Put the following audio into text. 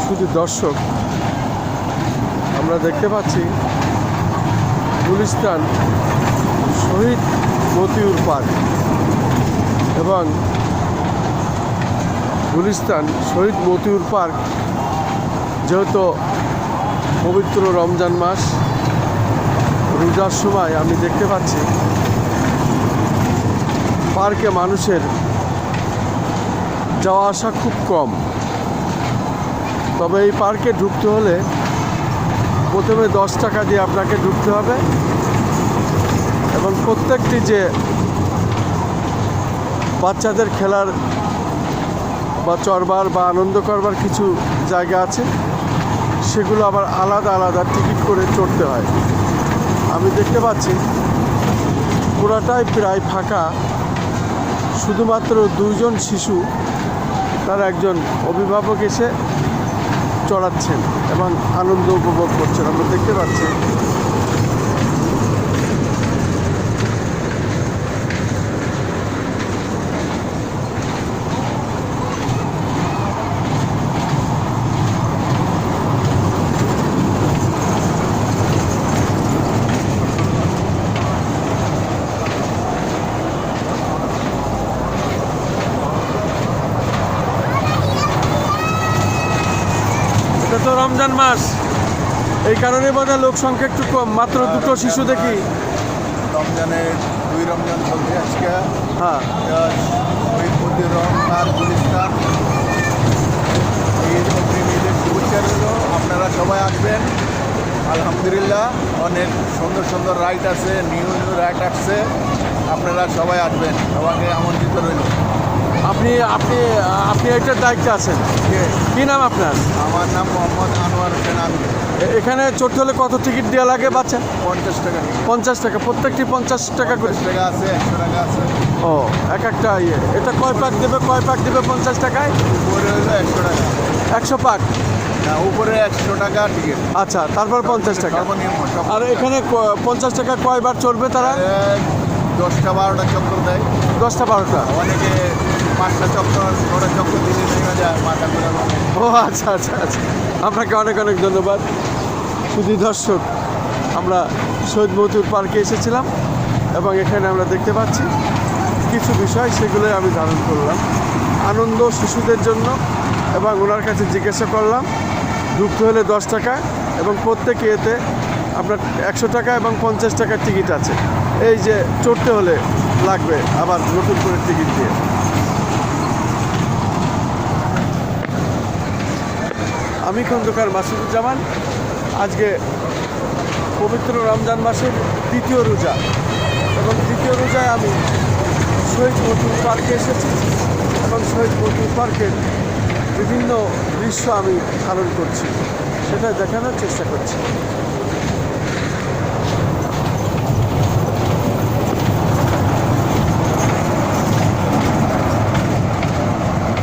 শুধু দর্শক, আমরা দেখতে পাচ্ছি গুলিস্তান শহীদ মতিউর পার্ক এবং গুলিস্তান শহীদ মতিউর পার্ক যেহেতু পবিত্র রমজান মাস, রোজার সময় আমি দেখতে পাচ্ছি পার্কে মানুষের যাওয়া আসা খুব কম। তবে এই পার্কে ঢুকতে হলে প্রথমে 10 টাকা দিয়ে আপনাকে ঢুকতে হবে এবং প্রত্যেকটি যে বাচ্চাদের খেলার বা চড়বার বা আনন্দ করবার কিছু জায়গা আছে, সেগুলো আবার আলাদা আলাদা টিকিট করে চড়তে হয়। আমি দেখতে পাচ্ছি পুরাটাই প্রায় ফাঁকা, শুধুমাত্র 2 জন শিশু তার একজন অভিভাবক এসে চড়াচ্ছেন এবং আনন্দ উপভোগ করছেন, আমরা দেখতে পাচ্ছি। এটা তো রমজান মাস, এই কারণে বোধহয় লোক সংখ্যা একটু কম, মাত্র 2টো শিশু দেখি। রমজানের 2 রমজান চলছে আজকে। হ্যাঁ, শহীদ মতিউর রহমান গুলিস্তান ঈদের শুভেচ্ছা রইল। আপনারা সবাই আসবেন। আলহামদুলিল্লাহ অনেক সুন্দর সুন্দর রাইড আছে, নিউ রাইড আসছে। আপনারা সবাই আসবেন, সবাইকে আমন্ত্রিত রইল। আপনি আপনি আপনি এটার দায়িত্বে আছেন, কি নাম আপনার? আমার নাম মোহাম্মদ আনোয়ার হোসেন। আমি এখানে চড়তে হলে কত টিকিট দেওয়া লাগে বাচ্চা? 50 টাকা। 50 টাকা, প্রত্যেকটি 50 টাকা করে। 50 টাকা আছে, 100 টাকা আছে। ও, এক একটা ইয়ে। এটা কয় পাক দেবে 50 টাকায়? উপরে হলো 100 টাকা। 100 পাক? না, উপরে 100 টাকা টিকিট। আচ্ছা, তারপর 50 টাকা। সর্বনিম্ন। আর এখানে 50 টাকা কয়বার চড়বে তারা? 10টা 12টা চক্কর দেয়। 10টা 12টা? অনেকে 5টা চক্কর 6টা চক্কর দিলে ভেঙে যায়, মাথা ঘুরে। ও আচ্ছা আচ্ছা আচ্ছা, আপনাকে অনেক অনেক ধন্যবাদ। শুধু দর্শক, আমরা শহীদ মতিউর পার্কে এসেছিলাম এবং এখানে আমরা দেখতে পাচ্ছি কিছু বিষয়, সেগুলোই আমি ধারণ করলাম। আনন্দ শিশুদের জন্য, এবং ওনার কাছে জিজ্ঞাসা করলাম ঢুকতে হলে 10 টাকা এবং প্রত্যেক এতে আপনার 100 টাকা এবং 50 টাকার টিকিট আছে। এই যে চড়তে হলে লাগবে আবার নতুন করে টিকিট দিয়ে। আমি খন্দকার মাসুদুজ্জামান। আজকে পবিত্র রমজান মাসের 2য় রোজা এবং 2য় রোজায় আমি শহীদ মতিউর পার্কে এসেছি এবং শহীদ মতিউর পার্কের বিভিন্ন দৃশ্য আমি ধারণ করছি, সেটা দেখানোর চেষ্টা করছি।